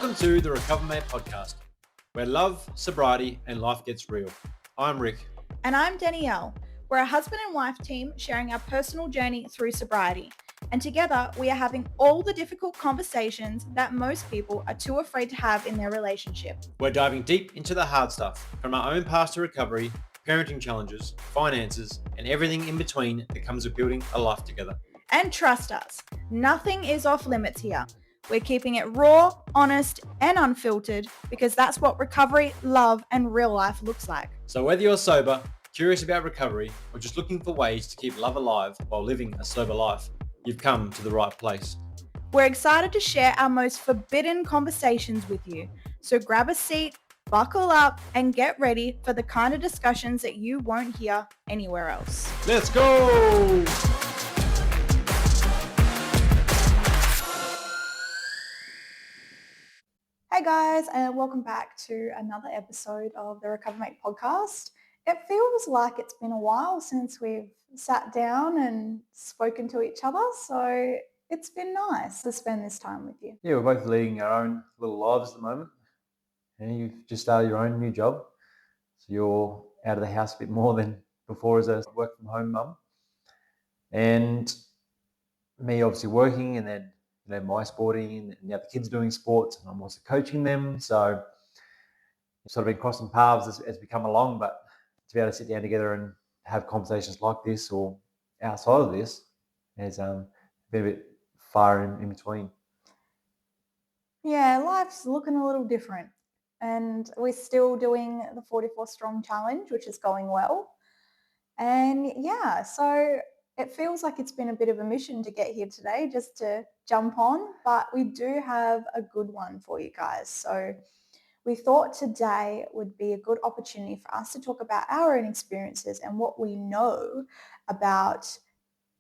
Welcome to the RecoverMate podcast, where love, sobriety, and life gets real. I'm Rick. And I'm Danielle. We're a husband and wife team sharing our personal journey through sobriety. And together we are having all the difficult conversations that most people are too afraid to have in their relationship. We're diving deep into the hard stuff, from our own past to recovery, parenting challenges, finances, and everything in between that comes with building a life together. And trust us, nothing is off limits here. We're keeping it raw, honest, and unfiltered because that's what recovery, love, and real life looks like. So whether you're sober, curious about recovery, or just looking for ways to keep love alive while living a sober life, you've come to the right place. We're excited to share our most forbidden conversations with you. So grab a seat, buckle up, and get ready for the kind of discussions that you won't hear anywhere else. Let's go! Hey guys, and welcome back to another episode of the RecoverMate podcast. It feels like it's been a while since we've sat down and spoken to each other, so it's been nice to spend this time with you. Yeah, we're both leading our own little lives at the moment. And you've just started your own new job, so you're out of the house a bit more than before as a work from home mum. And me obviously working, and then my sporting, and the other kids doing sports, and I'm also coaching them. So we've sort of been crossing paths as we come along, but to be able to sit down together and have conversations like this or outside of this has been a bit far in between. Yeah, life's looking a little different, and we're still doing the 44 Strong Challenge, which is going well. And yeah, so it feels like it's been a bit of a mission to get here today just to jump on, but we do have a good one for you guys. So we thought today would be a good opportunity for us to talk about our own experiences and what we know about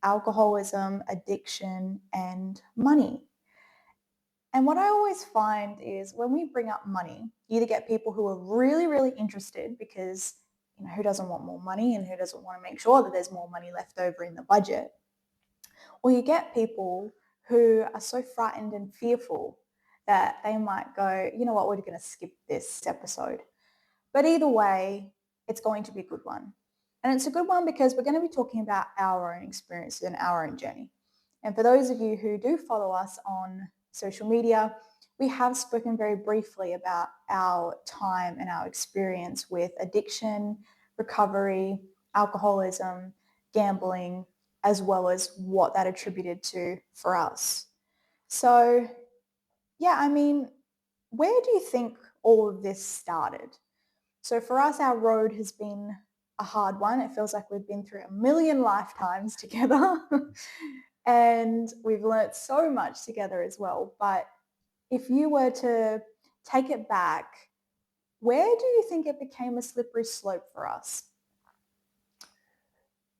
alcoholism, addiction, and money. And what I always find is when we bring up money, you either get people who are really, really interested because, who doesn't want more money and who doesn't want to make sure that there's more money left over in the budget? Or you get people who are so frightened and fearful that they might go, you know what, we're going to skip this episode. But either way, it's going to be a good one. And it's a good one because we're going to be talking about our own experiences and our own journey. And for those of you who do follow us on social media, we have spoken very briefly about our time and our experience with addiction, recovery, alcoholism, gambling, as well as what that attributed to for us. So, yeah, where do you think all of this started? So for us, our road has been a hard one. It feels like we've been through a million lifetimes together and we've learnt so much together as well. But if you were to take it back, where do you think it became a slippery slope for us?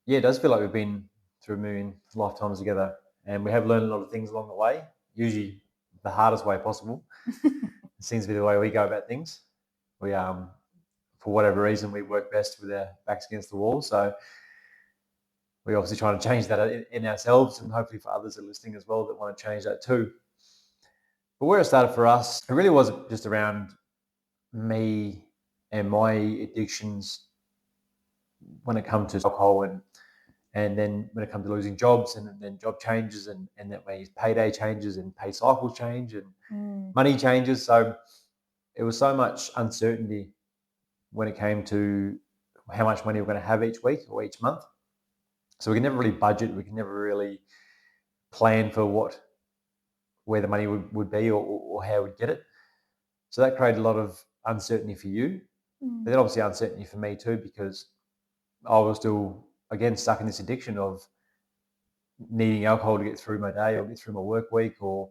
Yeah, it does feel like we've been through a million lifetimes together, and we have learned a lot of things along the way, usually the hardest way possible. It seems to be the way we go about things. We, for whatever reason, we work best with our backs against the wall. So we're obviously trying to change that in ourselves, and hopefully for others that are listening as well that want to change that too. But where it started for us, it really was just around me and my addictions when it comes to alcohol, and then when it comes to losing jobs, and then job changes, and that way payday changes and pay cycles change and money changes. So it was so much uncertainty when it came to how much money we're going to have each week or each month. So we can never really budget. We can never really plan for where the money would be or how we'd get it. So that created a lot of uncertainty for you. But then obviously uncertainty for me too, because I was still, again, stuck in this addiction of needing alcohol to get through my day or get through my work week, or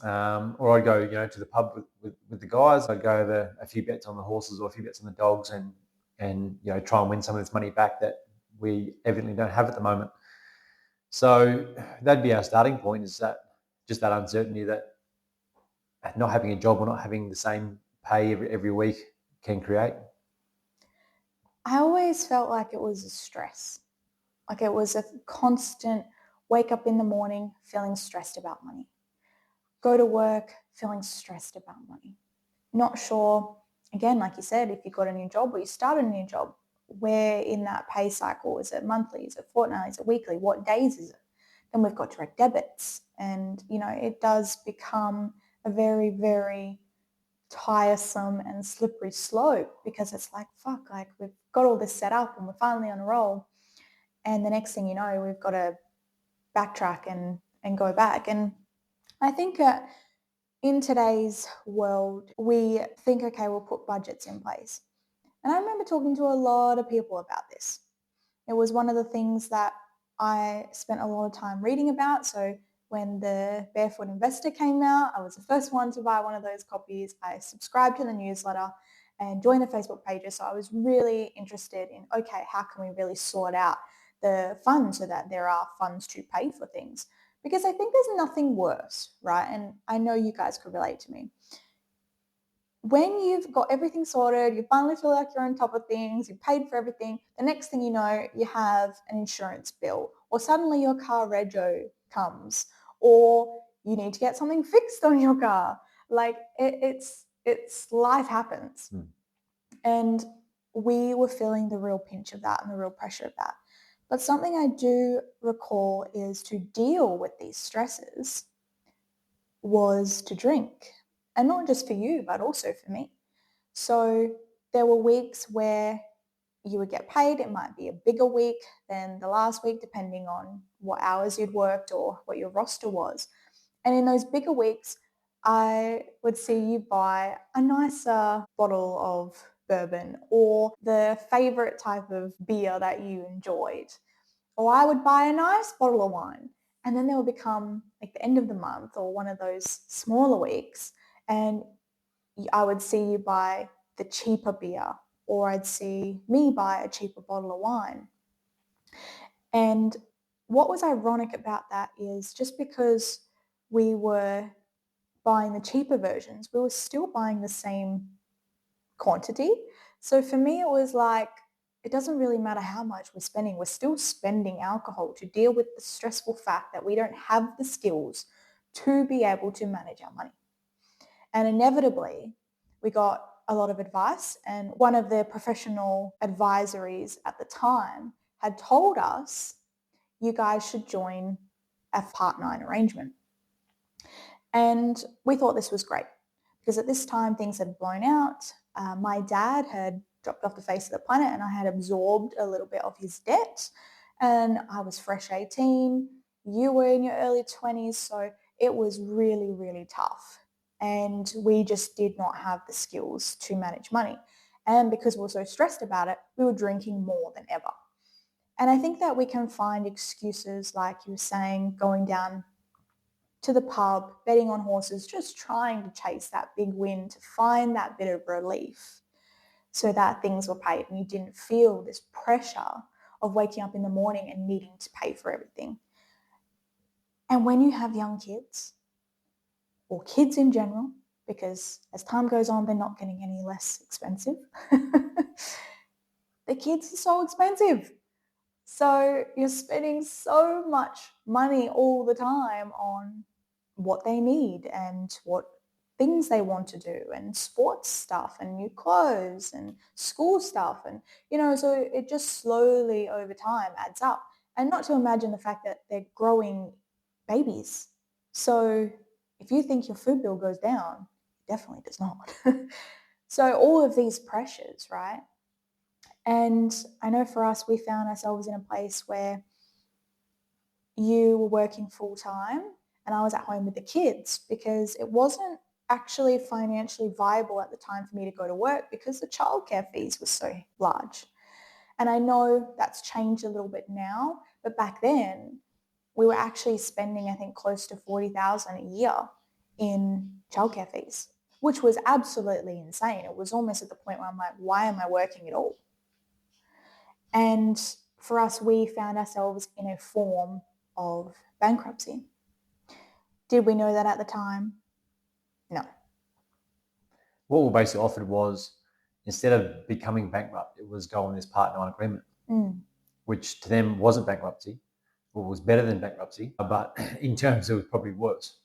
I'd go, to the pub with the guys. I'd go over a few bets on the horses or a few bets on the dogs, and try and win some of this money back that we evidently don't have at the moment. So that'd be our starting point, is that just that uncertainty that not having a job or not having the same pay every week can create. I always felt like it was a stress. Like it was a constant wake up in the morning feeling stressed about money. Go to work feeling stressed about money. Not sure, again, like you said, if you got a new job or you started a new job, where in that pay cycle, is it monthly, is it fortnightly, is it weekly, what days is it? Then we've got direct debits. And, it does become a very, very tiresome and slippery slope, because it's like, fuck, like we've got all this set up and we're finally on a roll. And the next thing you know, we've got to backtrack and go back. And I think in today's world, we think, okay, we'll put budgets in place. And I remember talking to a lot of people about this. It was one of the things that I spent a lot of time reading about. So when the Barefoot Investor came out, I was the first one to buy one of those copies. I subscribed to the newsletter and joined the Facebook pages. So I was really interested in, okay, how can we really sort out the funds so that there are funds to pay for things? Because I think there's nothing worse, right? And I know you guys could relate to me. When you've got everything sorted, you finally feel like you're on top of things, you've paid for everything, the next thing you know, you have an insurance bill, or suddenly your car rego comes, or you need to get something fixed on your car. Like it's life happens. And we were feeling the real pinch of that and the real pressure of that. But something I do recall is to deal with these stresses was to drink. And not just for you, but also for me. So there were weeks where you would get paid. It might be a bigger week than the last week, depending on what hours you'd worked or what your roster was. And in those bigger weeks, I would see you buy a nicer bottle of bourbon or the favorite type of beer that you enjoyed. Or I would buy a nice bottle of wine. And then there would become like the end of the month or one of those smaller weeks, and I would see you buy the cheaper beer, or I'd see me buy a cheaper bottle of wine. And what was ironic about that is just because we were buying the cheaper versions, we were still buying the same quantity. So for me, it was like, it doesn't really matter how much we're spending. We're still spending alcohol to deal with the stressful fact that we don't have the skills to be able to manage our money. And inevitably, we got a lot of advice. And one of the professional advisories at the time had told us, you guys should join a Part 9 arrangement. And we thought this was great because at this time things had blown out. My dad had dropped off the face of the planet and I had absorbed a little bit of his debt. And I was fresh 18. You were in your early 20s. So it was really, really tough. And we just did not have the skills to manage money. And because we were so stressed about it, we were drinking more than ever. And I think that we can find excuses like you were saying, going down to the pub, betting on horses, just trying to chase that big win to find that bit of relief so that things were paid and you didn't feel this pressure of waking up in the morning and needing to pay for everything. And when you have young kids, or kids in general, because as time goes on, they're not getting any less expensive. The kids are so expensive. So you're spending so much money all the time on what they need and what things they want to do and sports stuff and new clothes and school stuff. And, so it just slowly over time adds up. And not to imagine the fact that they're growing babies. So if you think your food bill goes down, it definitely does not. So all of these pressures, right? And I know for us, we found ourselves in a place where you were working full time and I was at home with the kids because it wasn't actually financially viable at the time for me to go to work because the childcare fees were so large. And I know that's changed a little bit now, but back then we were actually spending, I think, close to $40,000 a year in childcare fees, which was absolutely insane. It was almost at the point where I'm like, why am I working at all? And for us, we found ourselves in a form of bankruptcy. Did we know that at the time? No. What we basically offered was, instead of becoming bankrupt, it was go on this Part 9 agreement, which to them wasn't bankruptcy, or was better than bankruptcy, but in terms it was probably worse.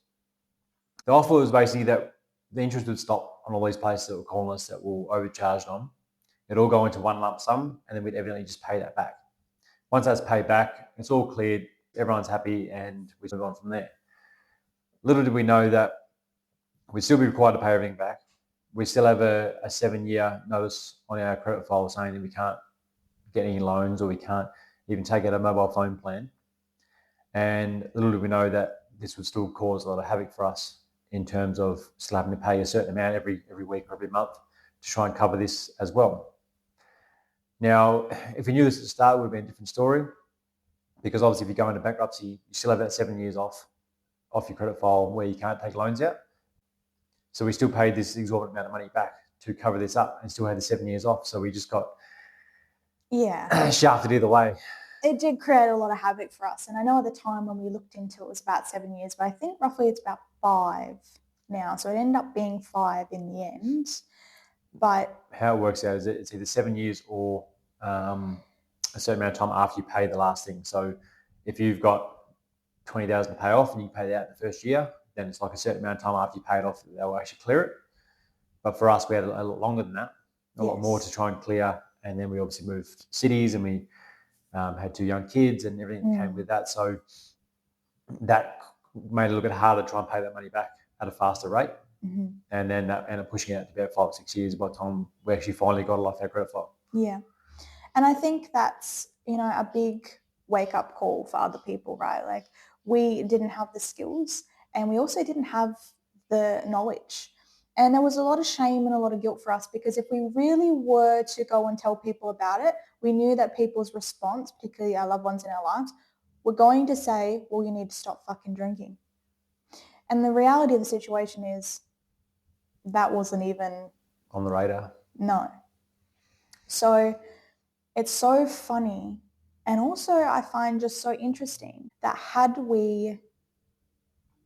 The offer was basically that the interest would stop on all these places that were calling us that were overcharged on. It'd all go into one lump sum, and then we'd evidently just pay that back. Once that's paid back, it's all cleared, everyone's happy, and we move on from there. Little did we know that we'd still be required to pay everything back. We still have a 7-year notice on our credit file saying that we can't get any loans or we can't even take out a mobile phone plan. And little did we know that this would still cause a lot of havoc for us in terms of still having to pay a certain amount every week or every month to try and cover this as well. Now, if we knew this at the start, it would have been a different story, because obviously if you go into bankruptcy, you still have that 7 years off your credit file where you can't take loans out. So we still paid this exorbitant amount of money back to cover this up and still had the 7 years off. So we just got shafted either way. It did create a lot of havoc for us. And I know at the time when we looked into it was about 7 years, but I think roughly it's about 5 now. So it ended up being 5 in the end. But how it works out is it's either 7 years or a certain amount of time after you pay the last thing. So if you've got 20,000 to pay off and you pay that out in the first year, then it's like a certain amount of time after you pay it off that they'll actually clear it. But for us, we had a lot longer than that, a lot more to try and clear. And then we obviously moved cities and we had 2 young kids and everything came with that. So that made it a little bit harder to try and pay that money back at a faster rate. Mm-hmm. And then that ended up pushing it out to about 5 or 6 years by the time we actually finally got it off our credit file. Yeah. And I think that's, a big wake-up call for other people, right? Like, we didn't have the skills and we also didn't have the knowledge. And there was a lot of shame and a lot of guilt for us, because if we really were to go and tell people about it, we knew that people's response, particularly our loved ones in our lives, were going to say, well, you need to stop fucking drinking. And the reality of the situation is that wasn't even on the radar. No. So it's so funny. And also I find just so interesting that had we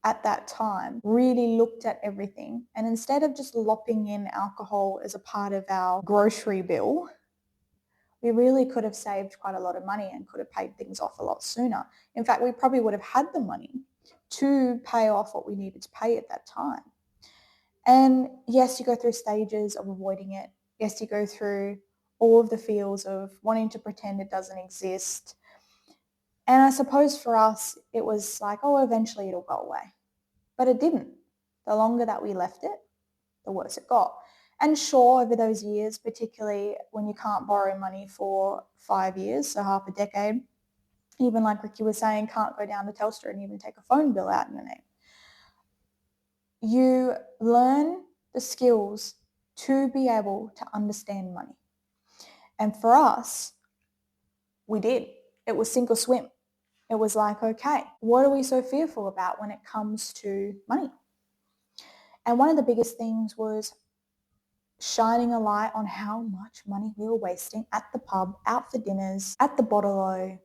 at that time really looked at everything, and instead of just lopping in alcohol as a part of our grocery bill, we really could have saved quite a lot of money and could have paid things off a lot sooner. In fact, we probably would have had the money to pay off what we needed to pay at that time. And yes, you go through stages of avoiding it. Yes, you go through all of the feels of wanting to pretend it doesn't exist. And I suppose for us, it was like, oh, eventually it'll go away. But it didn't. The longer that we left it, the worse it got. And sure, over those years, particularly when you can't borrow money for 5 years, so half a decade, even like Ricky was saying, can't go down to Telstra and even take a phone bill out in your name. You learn the skills to be able to understand money. And for us, we did. It was sink or swim. It was like, okay, what are we so fearful about when it comes to money? And one of the biggest things was shining a light on how much money we were wasting at the pub, out for dinners, at the bottle-o,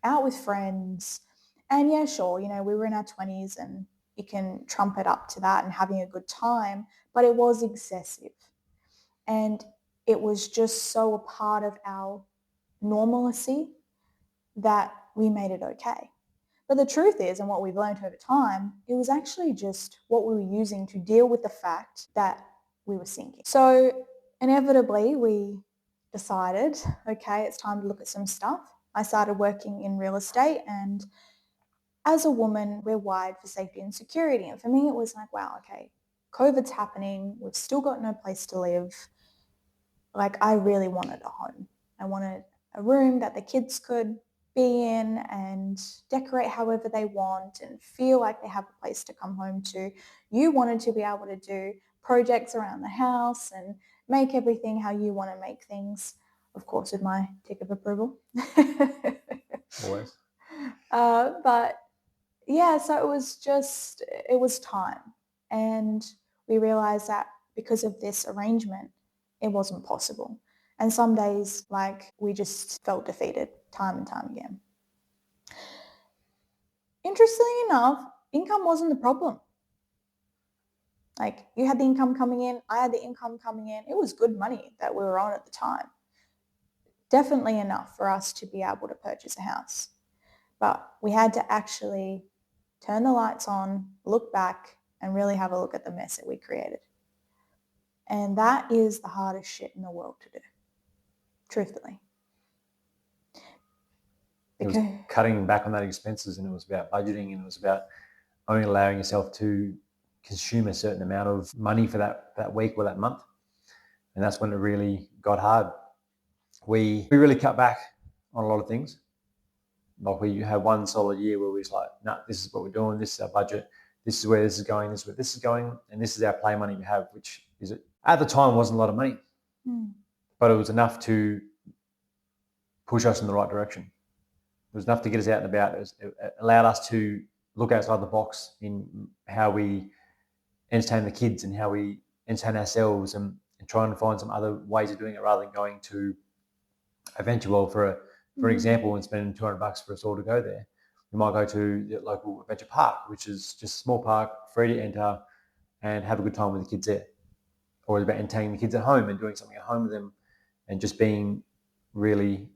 out with friends. And yeah, sure, we were in our 20s and you can trump it up to that and having a good time, but it was excessive. And it was just so a part of our normalcy that we made it okay. But the truth is, and what we've learned over time, it was actually just what we were using to deal with the fact that we were sinking. So inevitably we decided, okay, it's time to look at some stuff. I started working in real estate, and as a woman, we're wired for safety and security. And for me, it was like, wow, okay, COVID's happening. We've still got no place to live. Like, I really wanted a home. I wanted a room that the kids could be in and decorate however they want and feel like they have a place to come home to. You wanted to be able to do projects around the house and make everything how you want to make things, of course, with my tick of approval. Always. But yeah, so it was time. And we realized that because of this arrangement, it wasn't possible. And some days, we just felt defeated time and time again. Interestingly enough, income wasn't the problem. You had the income coming in, I had the income coming in. It was good money that we were on at the time. Definitely enough for us to be able to purchase a house. But we had to actually turn the lights on, look back and really have a look at the mess that we created. And that is the hardest shit in the world to do, truthfully. It was cutting back on that expenses, and it was about budgeting, and it was about only allowing yourself to consume a certain amount of money for that week or that month. And that's when it really got hard. We really cut back on a lot of things. Like we had one solid year where we was like, no, this is what we're doing, this is our budget, this is where this is going, this is where this is going, and this is our play money we have, which is, at the time, wasn't a lot of money. But it was enough to push us in the right direction. It was enough to get us out and about. It allowed us to look outside the box in how we entertain the kids and how we entertain ourselves, and trying to find some other ways of doing it rather than going to Eventual for example, and spending $200 for us all to go there. We might go to the local adventure park, which is just a small park, free to enter, and have a good time with the kids there. Or it's about entertaining the kids at home and doing something at home with them, and just being really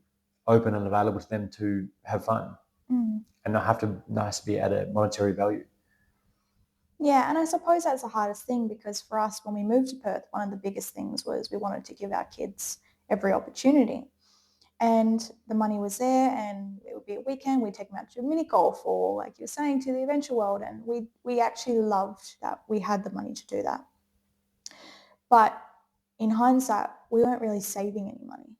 open and available to them to have fun, and not have to be at a monetary value. Yeah, and I suppose that's the hardest thing, because for us, when we moved to Perth, one of the biggest things was we wanted to give our kids every opportunity. And the money was there, and it would be a weekend, we'd take them out to a mini golf, or like you were saying, to the adventure world. And we actually loved that we had the money to do that. But in hindsight, we weren't really saving any money.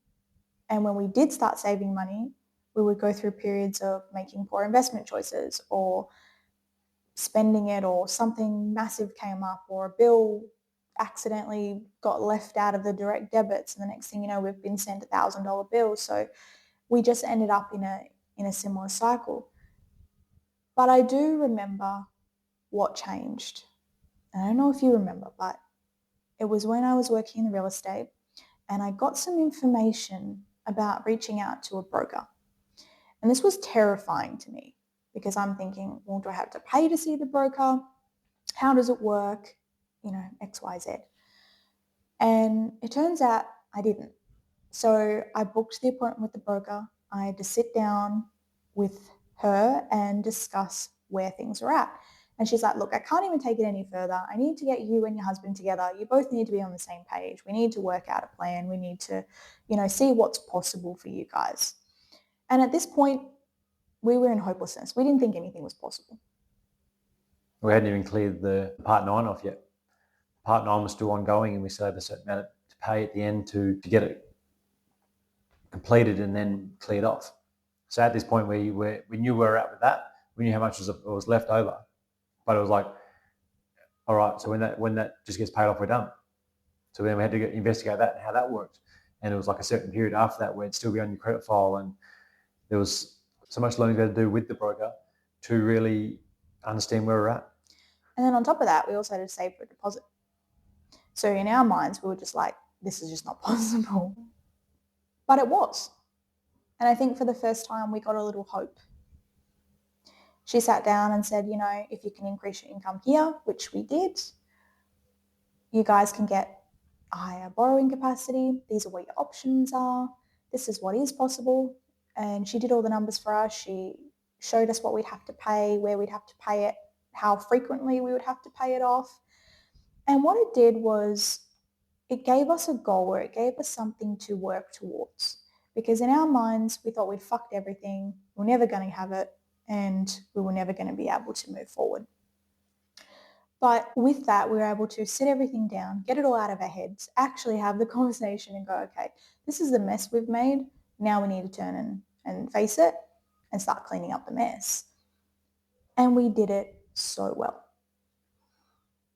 And when we did start saving money, we would go through periods of making poor investment choices, or spending it, or something massive came up, or a bill accidentally got left out of the direct debits, and the next thing you know, we've been sent $1,000 bills. So we just ended up in a similar cycle. But I do remember what changed. And I don't know if you remember, but it was when I was working in real estate, and I got some information about reaching out to a broker. And this was terrifying to me, because I'm thinking, well, do I have to pay to see the broker? How does it work? X, Y, Z. And it turns out I didn't. So I booked the appointment with the broker. I had to sit down with her and discuss where things are at. And she's like, look, I can't even take it any further. I need to get you and your husband together. You both need to be on the same page. We need to work out a plan. We need to, see what's possible for you guys. And at this point, we were in hopelessness. We didn't think anything was possible. We hadn't even cleared the Part 9 off yet. Part 9 was still ongoing, and we still had a certain amount to pay at the end to get it completed and then cleared off. So at this point, we knew where we were at with that. We knew how much was left over. But it was like, all right, so when that just gets paid off, we're done. So then we had to investigate that and how that worked. And it was like a certain period after that where it'd still be on your credit file, and there was so much learning we had to do with the broker to really understand where we're at. And then on top of that, we also had to save for a deposit. So in our minds, we were just like, this is just not possible. But it was. And I think for the first time, we got a little hope. She sat down and said, if you can increase your income here, which we did, you guys can get a higher borrowing capacity. These are what your options are. This is what is possible. And she did all the numbers for us. She showed us what we'd have to pay, where we'd have to pay it, how frequently we would have to pay it off. And what it did was it gave us a goal, or it gave us something to work towards. Because in our minds, we thought we'd fucked everything, we're never going to have it, and we were never going to be able to move forward. But with that, we were able to sit everything down, get it all out of our heads, actually have the conversation and go, okay, this is the mess we've made. Now we need to turn and face it and start cleaning up the mess. And we did it so well.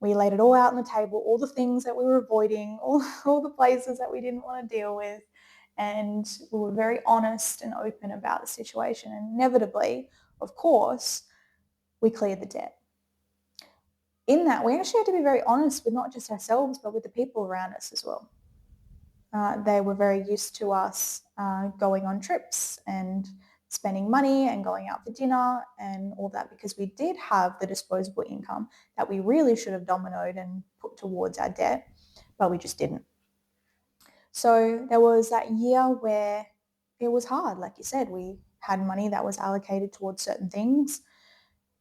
We laid it all out on the table, all the things that we were avoiding, all the places that we didn't want to deal with. And we were very honest and open about the situation. And inevitably, of course, we cleared the debt. In that, we actually had to be very honest with not just ourselves, but with the people around us as well. They were very used to us going on trips and spending money and going out for dinner and all that, because we did have the disposable income that we really should have dominoed and put towards our debt, but we just didn't. So there was that year where it was hard. Like you said, we had money that was allocated towards certain things,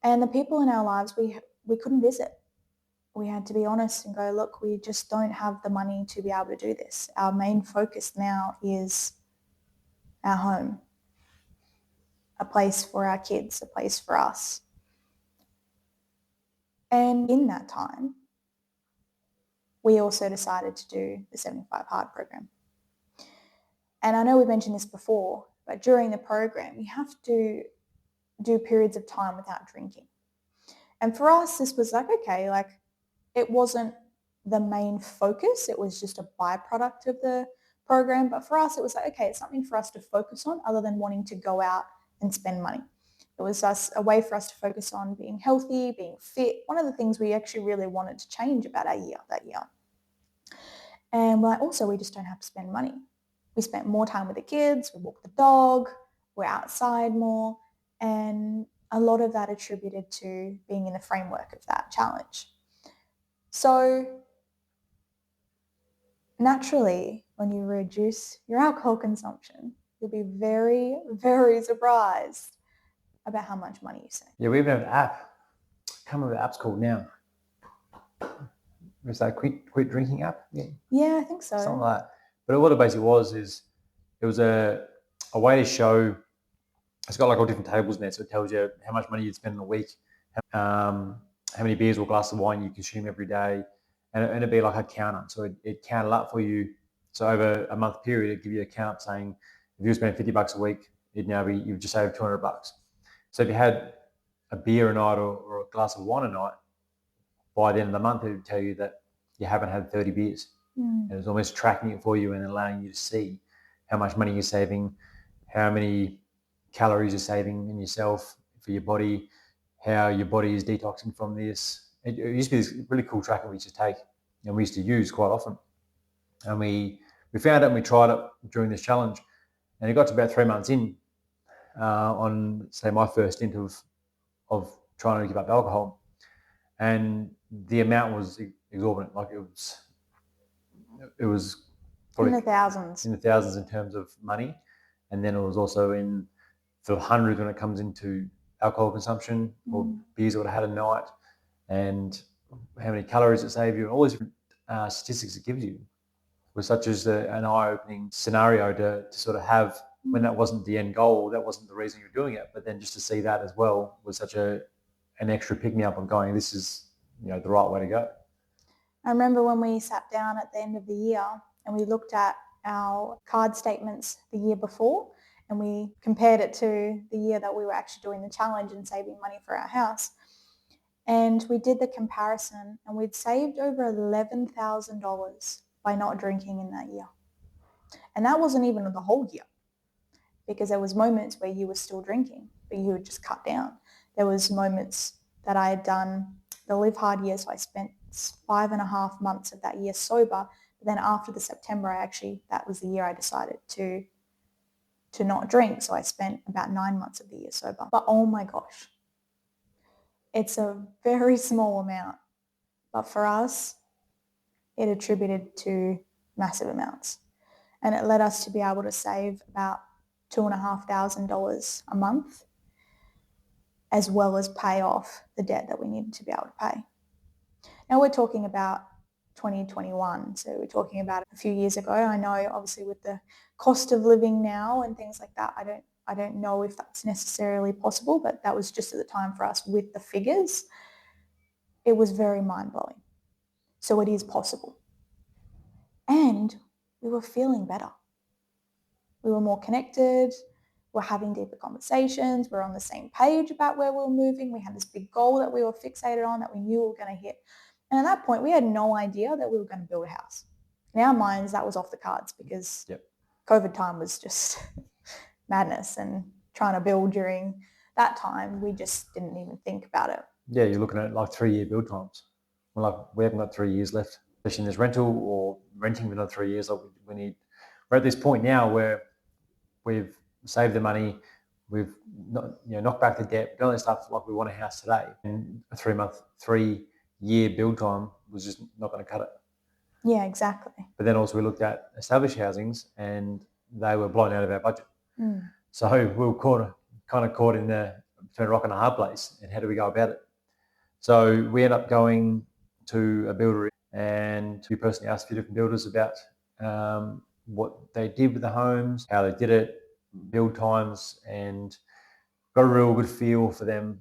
and the people in our lives we couldn't visit. we had to be honest and go, look, we just don't have the money to be able to do this. Our main focus now is our home, a place for our kids, a place for us. And in that time, we also decided to do the 75 Hard program. And I know we've mentioned this before, but during the program, you have to do periods of time without drinking. And for us, this was like, okay, like it wasn't the main focus. It was just a byproduct of the program. But for us, it was like, okay, it's something for us to focus on other than wanting to go out and spend money. It was a way for us to focus on being healthy, being fit. One of the things we actually really wanted to change about our year that year. And we're like, also, we just don't have to spend money. We spent more time with the kids, we walked the dog, we're outside more, and a lot of that attributed to being in the framework of that challenge. So naturally, when you reduce your alcohol consumption, you'll be very, very surprised about how much money you save. Yeah, we even have an app. I can't remember what the app's called now. Was that quit drinking app? Yeah, I think so. Something like that. But what it basically was is it was a way to show. It's got like all different tables in there, so it tells you how much money you'd spend in a week, how many beers or glass of wine you consume every day, and it'd be like a counter. So it counted up for you. So over a month period, it'd give you a count saying if you spend $50 a week, you've just saved $200. So if you had a beer a night or a glass of wine a night, by the end of the month, it would tell you that you haven't had 30 beers. And it's almost tracking it for you and allowing you to see how much money you're saving, how many calories you're saving in yourself, for your body, how your body is detoxing from this. It used to be this really cool tracker we used to take and we used to use quite often. And we found it and we tried it during this challenge. And it got to about 3 months in on, say, my first stint of trying to give up alcohol. And the amount was exorbitant. Like it was probably in the thousands. In the thousands in terms of money. And then it was also in the hundreds when it comes into alcohol consumption or beers that I had a night, and how many calories it saved you, and all these different statistics it gives you was such as an eye-opening scenario to sort of have when that wasn't the end goal, that wasn't the reason you're doing it, but then just to see that as well was such an extra pick-me-up on going, this is the right way to go. I remember when we sat down at the end of the year and we looked at our card statements the year before and we compared it to the year that we were actually doing the challenge and saving money for our house. And we did the comparison and we'd saved over $11,000 by not drinking in that year. And that wasn't even the whole year, because there was moments where you were still drinking, but you would just cut down. There was moments that I had done the Live Hard year, so I spent 5.5 months of that year sober. But then after the September, that was the year I decided to not drink. So I spent about 9 months of the year sober. But oh my gosh, it's a very small amount. But for us, it attributed to massive amounts. And it led us to be able to save about $2,500 a month, as well as pay off the debt that we needed to be able to pay. Now we're talking about 2021, so we're talking about a few years ago. I know obviously with the cost of living now and things like that, I don't know if that's necessarily possible, but that was just at the time for us with the figures. It was very mind-blowing. So it is possible. And we were feeling better. We were more connected. We're having deeper conversations. We're on the same page about where we were moving. We had this big goal that we were fixated on that we knew we were going to hit. And at that point, we had no idea that we were going to build a house. In our minds, that was off the cards because COVID time was just madness, and trying to build during that time, we just didn't even think about it. Yeah, you're looking at like 3-year build times. Well, like we haven't got 3 years left, especially in this rental or renting for another 3 years. Like we're at this point now where we've saved the money, we've knocked back the debt, done all this stuff like we want a house today. And a 3-year build time was just not going to cut it. Yeah, exactly. But then also we looked at established housings and they were blown out of our budget. So we were kind of caught in between a rock and a hard place. And how do we go about it? So we ended up going to a builder, and we personally asked a few different builders about what they did with the homes, how they did it, build times, and got a real good feel for them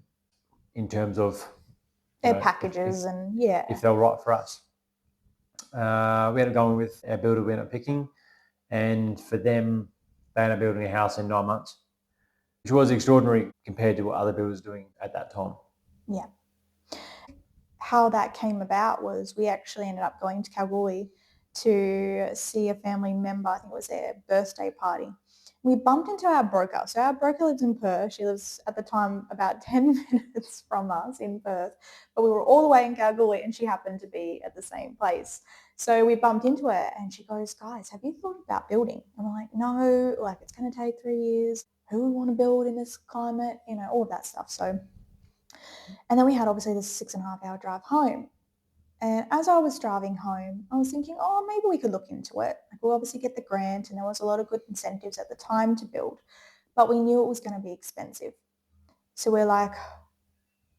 in terms of Their packages if they were right for us. We ended up going with our builder we ended up picking, and for them, they ended up building a house in 9 months, which was extraordinary compared to what other builders were doing at that time. Yeah. How that came about was we actually ended up going to Kalgoorlie to see a family member. I think it was their birthday party. We bumped into our broker. So our broker lives in Perth. She lives at the time about 10 minutes from us in Perth. But we were all the way in Kalgoorlie and she happened to be at the same place. So we bumped into her and she goes, guys, have you thought about building? And we're like, no, like it's going to take 3 years. Who would want to build in this climate? You know, all of that stuff. So, and then we had obviously this 6.5 hour drive home. And as I was driving home, I was thinking, oh, maybe we could look into it. Like we'll obviously get the grant and there was a lot of good incentives at the time to build, but we knew it was going to be expensive. So we're like,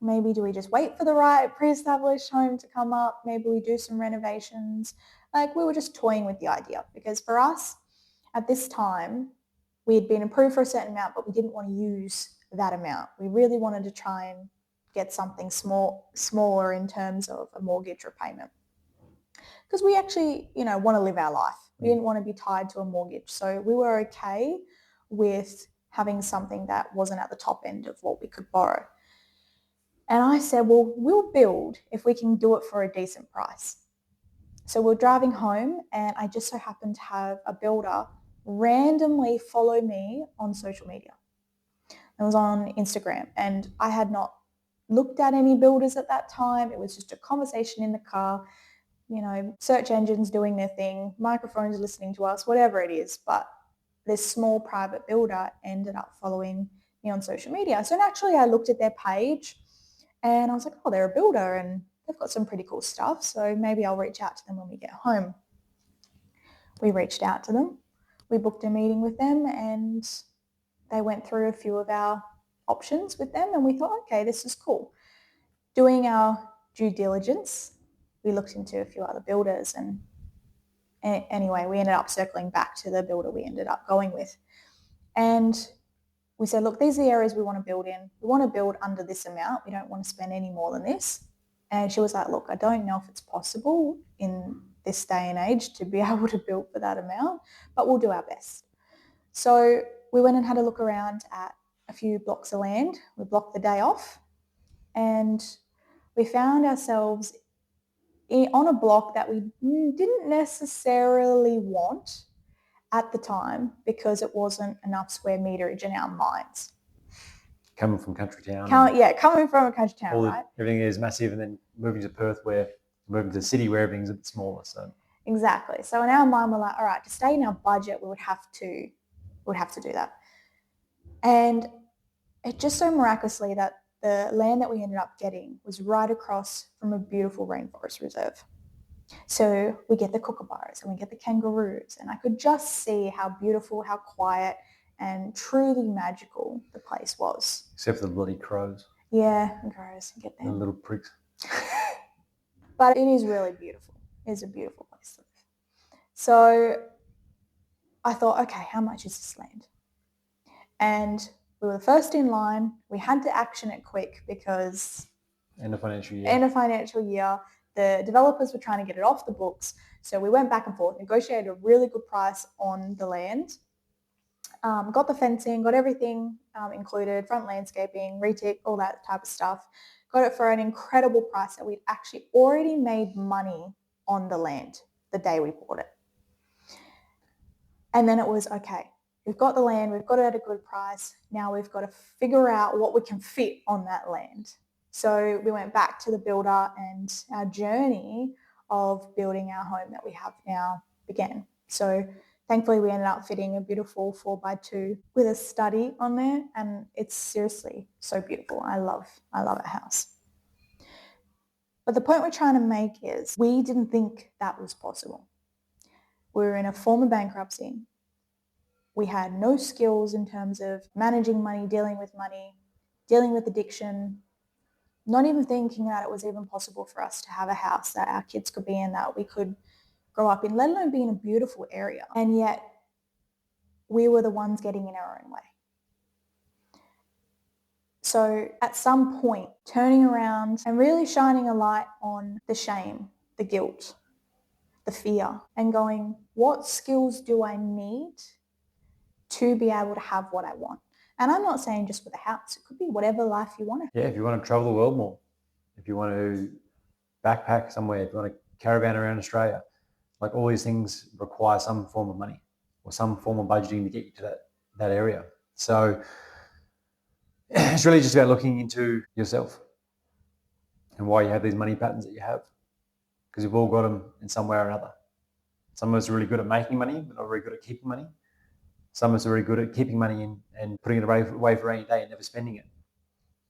maybe do we just wait for the right pre-established home to come up? Maybe we do some renovations. Like we were just toying with the idea because for us at this time, we had been approved for a certain amount, but we didn't want to use that amount. We really wanted to try and get something smaller in terms of a mortgage repayment. Because we actually, want to live our life. We didn't want to be tied to a mortgage. So we were okay with having something that wasn't at the top end of what we could borrow. And I said, well, we'll build if we can do it for a decent price. So we're driving home and I just so happened to have a builder randomly follow me on social media. It was on Instagram and I had not looked at any builders at that time. It was just a conversation in the car, search engines doing their thing, microphones listening to us, whatever it is. But this small private builder ended up following me on social media. So naturally I looked at their page and I was like, oh, they're a builder and they've got some pretty cool stuff. So maybe I'll reach out to them when we get home. We reached out to them. We booked a meeting with them and they went through a few of our options with them and we thought, okay, this is cool. Doing our due diligence, we looked into a few other builders and anyway, we ended up circling back to the builder we ended up going with. And we said, look, these are the areas we want to build in. We want to build under this amount. We don't want to spend any more than this. And she was like, look, I don't know if it's possible in this day and age to be able to build for that amount, but we'll do our best. So we went and had a look around at a few blocks of land. We blocked the day off and we found ourselves on a block that we didn't necessarily want at the time because it wasn't enough square meterage in our minds. Coming from country town. Coming from a country town, right? Everything is massive and then moving to Perth moving to the city where everything's a bit smaller. So exactly. So in our mind we're like, all right, to stay in our budget, we would have to do that. And it just so miraculously that the land that we ended up getting was right across from a beautiful rainforest reserve. So we get the kookaburras and we get the kangaroos and I could just see how beautiful, how quiet and truly magical the place was. Except for the bloody crows. Yeah, the crows, get them. The little pricks. But it is really beautiful. It is a beautiful place to live. So I thought, okay, how much is this land? And we were the first in line. We had to action it quick because End of financial year. The developers were trying to get it off the books. So we went back and forth, negotiated a really good price on the land, got the fencing, got everything included, front landscaping, retic, all that type of stuff. Got it for an incredible price that we'd actually already made money on the land the day we bought it. And then it was, okay, we've got the land, we've got it at a good price. Now we've got to figure out what we can fit on that land. So we went back to the builder and our journey of building our home that we have now began. So thankfully we ended up fitting a beautiful 4x2 with a study on there and it's seriously so beautiful. I love our house. But the point we're trying to make is we didn't think that was possible. We were in a form of bankruptcy. We had no skills in terms of managing money, dealing with addiction, not even thinking that it was even possible for us to have a house that our kids could be in, that we could grow up in, let alone be in a beautiful area. And yet we were the ones getting in our own way. So at some point, turning around and really shining a light on the shame, the guilt, the fear, and going, what skills do I need to be able to have what I want? And I'm not saying just with a house. It could be whatever life you want to. Yeah, if you want to travel the world more, if you want to backpack somewhere, if you want to caravan around Australia, like all these things require some form of money or some form of budgeting to get you to that area. So it's really just about looking into yourself and why you have these money patterns that you have, because you've all got them in some way or another. Some of us are really good at making money, but not very good at keeping money. Some of us are really good at keeping money in and putting it away for a rainy day and never spending it.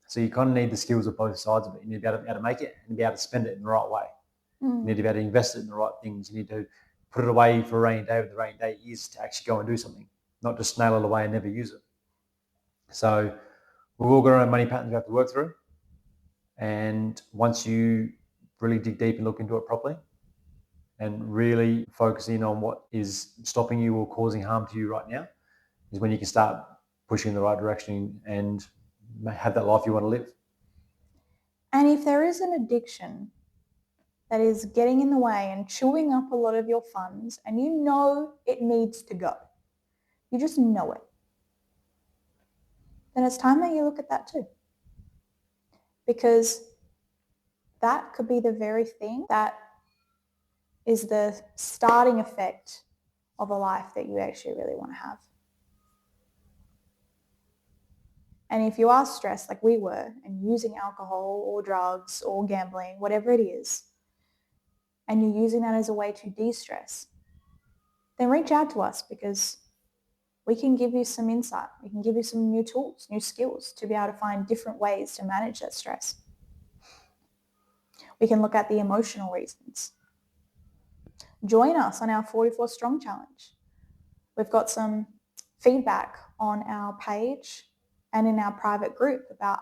So you kind of need the skills of both sides of it. You need to be able to make it and be able to spend it in the right way. You need to be able to invest it in the right things. You need to put it away for a rainy day, but the rainy day is to actually go and do something, not just nail it away and never use it. So we've all got our own money patterns we have to work through. And once you really dig deep and look into it properly and really focus in on what is stopping you or causing harm to you right now, is when you can start pushing in the right direction and have that life you want to live. And if there is an addiction that is getting in the way and chewing up a lot of your funds, and you know it needs to go, you just know it, then it's time that you look at that too. Because that could be the very thing that is the starting effect of a life that you actually really want to have. And if you are stressed like we were and using alcohol or drugs or gambling, whatever it is, and you're using that as a way to de-stress, then reach out to us, because we can give you some insight. We can give you some new tools, new skills to be able to find different ways to manage that stress. We can look at the emotional reasons. Join us on our 44 Strong Challenge. We've got some feedback on our page and in our private group about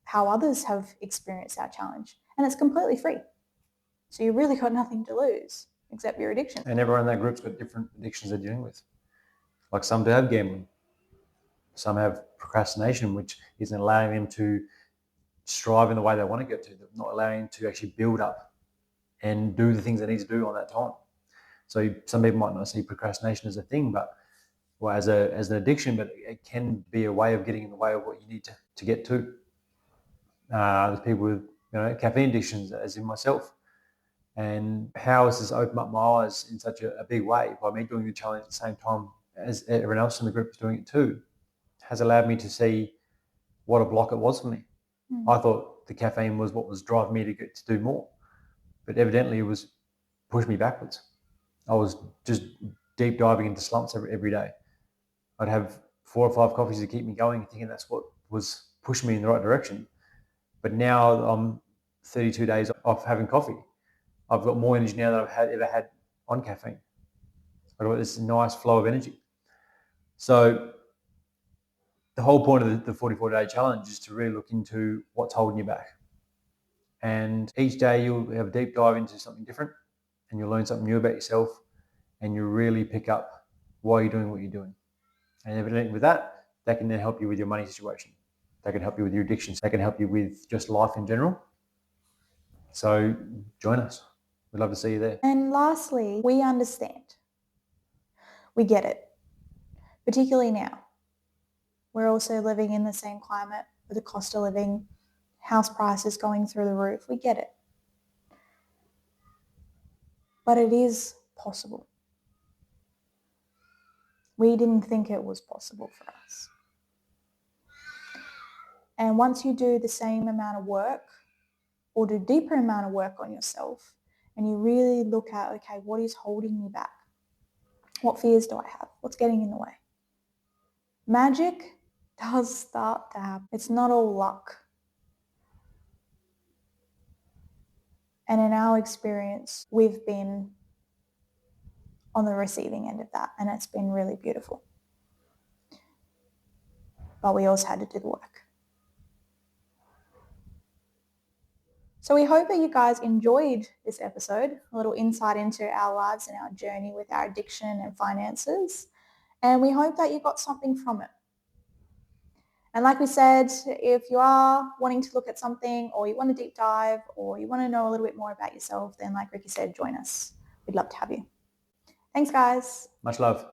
how others have experienced our challenge. And it's completely free. So you really got nothing to lose except your addiction. And everyone in that group's got different addictions they're dealing with. Like some do have gambling. Some have procrastination, which isn't allowing them to strive in the way they want to get to. They're not allowing them to actually build up and do the things they need to do on that time. So some people might not see procrastination as a thing, but as an addiction, but it can be a way of getting in the way of what you need to get to. There's people with caffeine addictions, as in myself. And how has this opened up my eyes in such a big way by me doing the challenge at the same time as everyone else in the group is doing it too, has allowed me to see what a block it was for me. I thought the caffeine was what was driving me to do more, but evidently it was pushing me backwards. I was just deep diving into slumps every day. I'd have 4 or 5 coffees to keep me going, thinking that's what was pushing me in the right direction. But now I'm 32 days off having coffee. I've got more energy now than I've ever had on caffeine. I've got this nice flow of energy. So the whole point of the 44-day challenge is to really look into what's holding you back. And each day you'll have a deep dive into something different, and you'll learn something new about yourself, and you'll really pick up why you're doing what you're doing. And evidently with that can then help you with your money situation. That can help you with your addictions. That can help you with just life in general. So join us. We'd love to see you there. And lastly, we understand. We get it. Particularly now. We're also living in the same climate with the cost of living, house prices going through the roof. We get it. But it is possible. We didn't think it was possible for us. And once you do the same amount of work or do deeper amount of work on yourself, and you really look at, okay, what is holding me back? What fears do I have? What's getting in the way? Magic does start to happen. It's not all luck. And in our experience, we've been on the receiving end of that, and it's been really beautiful. But we also had to do the work. So we hope that you guys enjoyed this episode, a little insight into our lives and our journey with our addiction and finances. And we hope that you got something from it. And like we said, if you are wanting to look at something or you want a deep dive or you want to know a little bit more about yourself, then like Ricky said, join us. We'd love to have you. Thanks, guys. Much love.